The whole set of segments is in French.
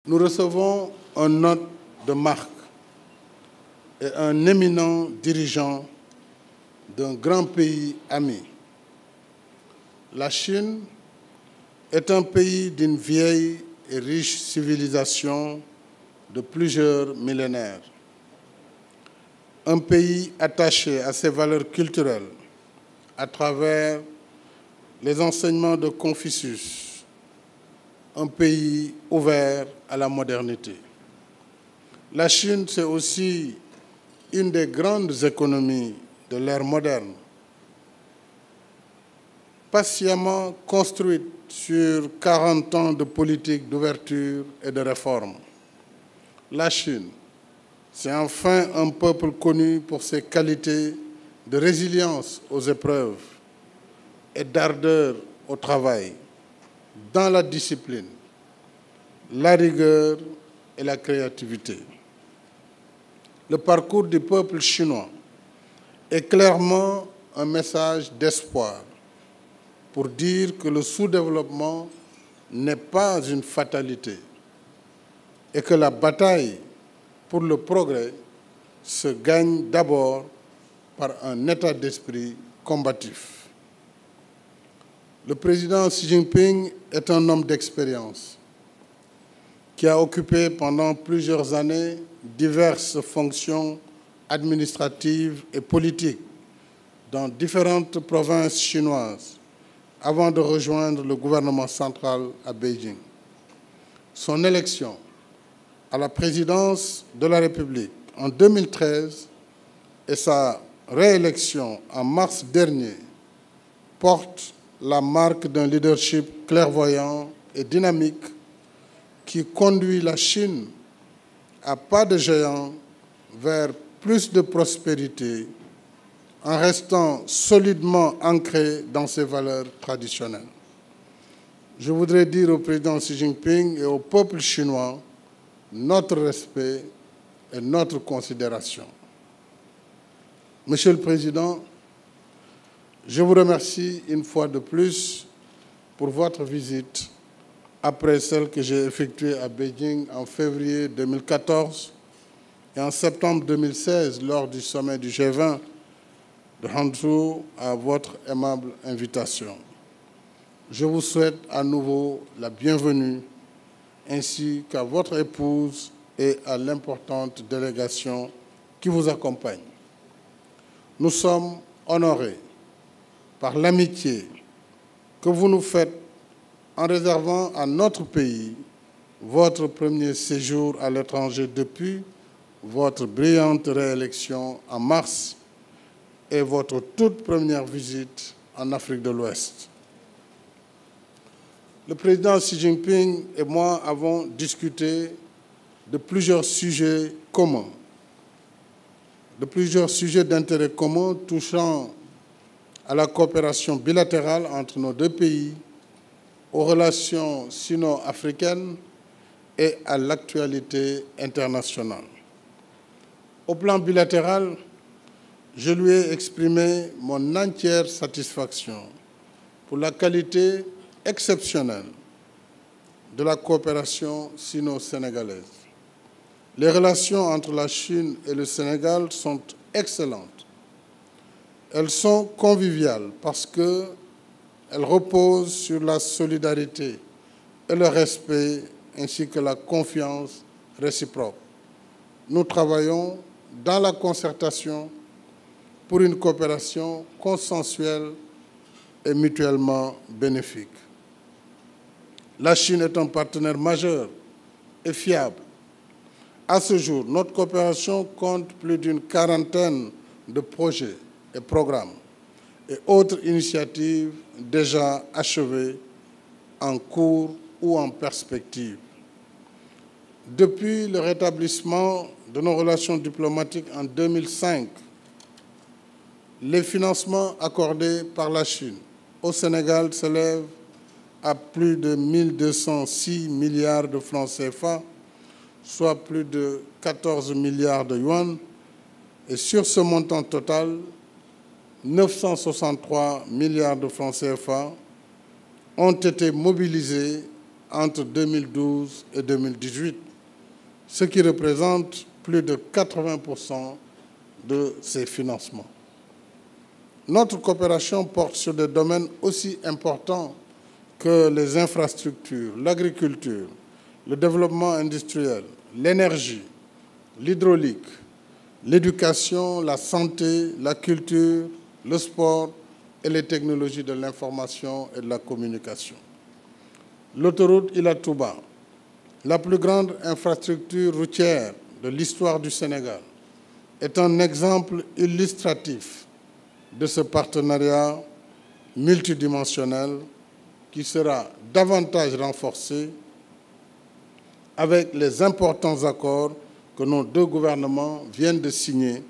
Nous recevons un hôte de marque et un éminent dirigeant d'un grand pays ami. La Chine est un pays d'une vieille et riche civilisation de plusieurs millénaires. Un pays attaché à ses valeurs culturelles à travers les enseignements de Confucius. Un pays ouvert à la modernité. La Chine, c'est aussi une des grandes économies de l'ère moderne, patiemment construite sur 40 ans de politique d'ouverture et de réforme. La Chine, c'est enfin un peuple connu pour ses qualités de résilience aux épreuves et d'ardeur au travail, dans la discipline, la rigueur et la créativité. Le parcours du peuple chinois est clairement un message d'espoir pour dire que le sous-développement n'est pas une fatalité et que la bataille pour le progrès se gagne d'abord par un état d'esprit combatif. Le président Xi Jinping est un homme d'expérience qui a occupé pendant plusieurs années diverses fonctions administratives et politiques dans différentes provinces chinoises avant de rejoindre le gouvernement central à Beijing. Son élection à la présidence de la République en 2013 et sa réélection en mars dernier portent la marque d'un leadership clairvoyant et dynamique qui conduit la Chine à pas de géant vers plus de prospérité en restant solidement ancré dans ses valeurs traditionnelles. Je voudrais dire au président Xi Jinping et au peuple chinois notre respect et notre considération. Monsieur le Président, je vous remercie une fois de plus pour votre visite après celle que j'ai effectuée à Beijing en février 2014 et en septembre 2016 lors du sommet du G20 de Hangzhou à votre aimable invitation. Je vous souhaite à nouveau la bienvenue ainsi qu'à votre épouse et à l'importante délégation qui vous accompagne. Nous sommes honorés par l'amitié que vous nous faites en réservant à notre pays votre premier séjour à l'étranger depuis votre brillante réélection en mars et votre toute première visite en Afrique de l'Ouest. Le président Xi Jinping et moi avons discuté de plusieurs sujets communs, de plusieurs sujets d'intérêt commun touchant à la coopération bilatérale entre nos deux pays, aux relations sino-africaines et à l'actualité internationale. Au plan bilatéral, je lui ai exprimé mon entière satisfaction pour la qualité exceptionnelle de la coopération sino-sénégalaise. Les relations entre la Chine et le Sénégal sont excellentes. Elles sont conviviales parce qu'elles reposent sur la solidarité et le respect ainsi que la confiance réciproque. Nous travaillons dans la concertation pour une coopération consensuelle et mutuellement bénéfique. La Chine est un partenaire majeur et fiable. À ce jour, notre coopération compte plus d'une quarantaine de projets et programmes et autres initiatives déjà achevées, en cours ou en perspective. Depuis le rétablissement de nos relations diplomatiques en 2005, les financements accordés par la Chine au Sénégal s'élèvent à plus de 1206 milliards de francs CFA, soit plus de 14 milliards de yuan. Et sur ce montant total, 963 milliards de francs CFA ont été mobilisés entre 2012 et 2018, ce qui représente plus de 80% de ces financements. Notre coopération porte sur des domaines aussi importants que les infrastructures, l'agriculture, le développement industriel, l'énergie, l'hydraulique, l'éducation, la santé, la culture, le sport et les technologies de l'information et de la communication. L'autoroute Ila Touba, la plus grande infrastructure routière de l'histoire du Sénégal, est un exemple illustratif de ce partenariat multidimensionnel qui sera davantage renforcé avec les importants accords que nos deux gouvernements viennent de signer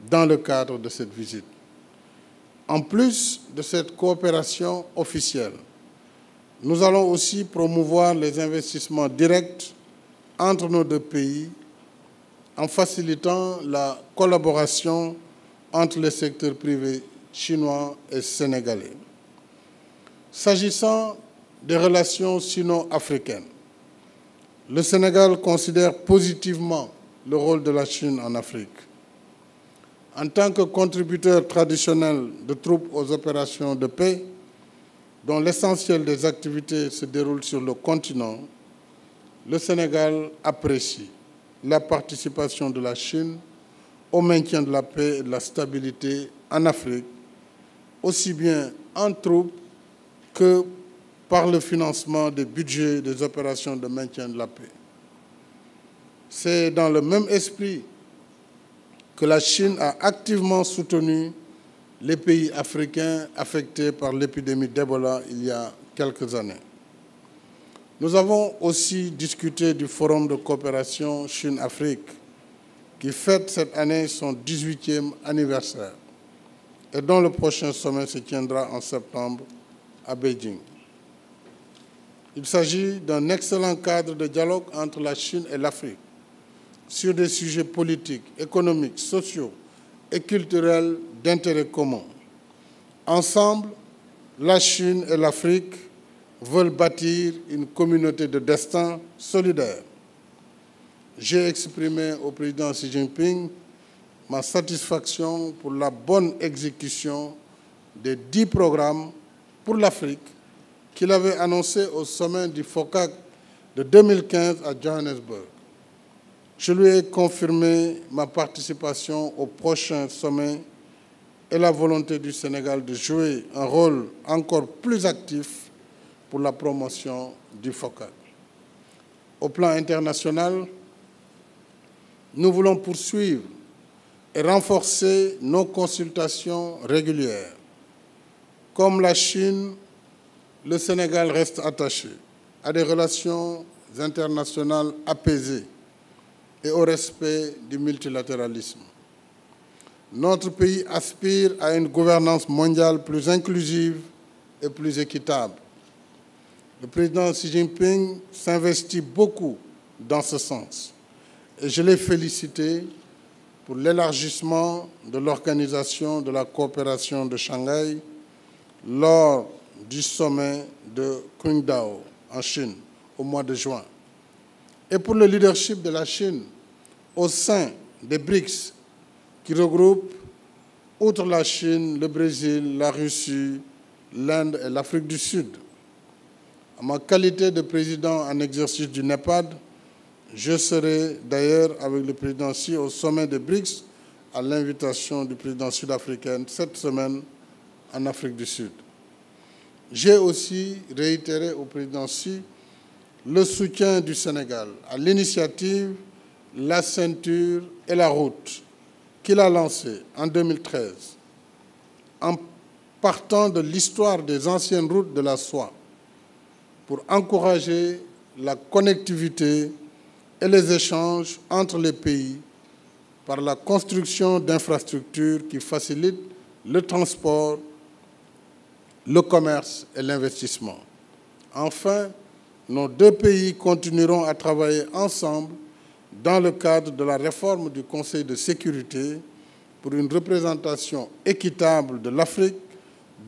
dans le cadre de cette visite. En plus de cette coopération officielle, nous allons aussi promouvoir les investissements directs entre nos deux pays en facilitant la collaboration entre les secteurs privés chinois et sénégalais. S'agissant des relations sino-africaines, le Sénégal considère positivement le rôle de la Chine en Afrique. En tant que contributeur traditionnel de troupes aux opérations de paix, dont l'essentiel des activités se déroule sur le continent, le Sénégal apprécie la participation de la Chine au maintien de la paix et de la stabilité en Afrique, aussi bien en troupes que par le financement des budgets des opérations de maintien de la paix. C'est dans le même esprit que la Chine a activement soutenu les pays africains affectés par l'épidémie d'Ebola il y a quelques années. Nous avons aussi discuté du Forum de coopération Chine-Afrique qui fête cette année son 18e anniversaire et dont le prochain sommet se tiendra en septembre à Beijing. Il s'agit d'un excellent cadre de dialogue entre la Chine et l'Afrique sur des sujets politiques, économiques, sociaux et culturels d'intérêt commun. Ensemble, la Chine et l'Afrique veulent bâtir une communauté de destin solidaire. J'ai exprimé au président Xi Jinping ma satisfaction pour la bonne exécution des 10 programmes pour l'Afrique qu'il avait annoncé au sommet du FOCAC de 2015 à Johannesburg. Je lui ai confirmé ma participation au prochain sommet et la volonté du Sénégal de jouer un rôle encore plus actif pour la promotion du FOCAC. Au plan international, nous voulons poursuivre et renforcer nos consultations régulières. Comme la Chine, le Sénégal reste attaché à des relations internationales apaisées et au respect du multilatéralisme. Notre pays aspire à une gouvernance mondiale plus inclusive et plus équitable. Le président Xi Jinping s'investit beaucoup dans ce sens et je l'ai félicité pour l'élargissement de l'Organisation de la coopération de Shanghai lors du sommet de Qingdao en Chine au mois de juin et pour le leadership de la Chine au sein des BRICS qui regroupent, outre la Chine, le Brésil, la Russie, l'Inde et l'Afrique du Sud. En ma qualité de président en exercice du NEPAD, je serai d'ailleurs avec le président Xi au sommet des BRICS à l'invitation du président sud-africain cette semaine en Afrique du Sud. J'ai aussi réitéré au président Xi le soutien du Sénégal à l'initiative La Ceinture et la Route qu'il a lancée en 2013 en partant de l'histoire des anciennes routes de la soie pour encourager la connectivité et les échanges entre les pays par la construction d'infrastructures qui facilitent le transport, le commerce et l'investissement. Enfin, nos deux pays continueront à travailler ensemble dans le cadre de la réforme du Conseil de sécurité pour une représentation équitable de l'Afrique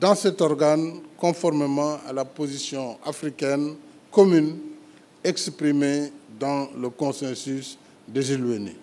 dans cet organe conformément à la position africaine commune exprimée dans le consensus des Îles Unis.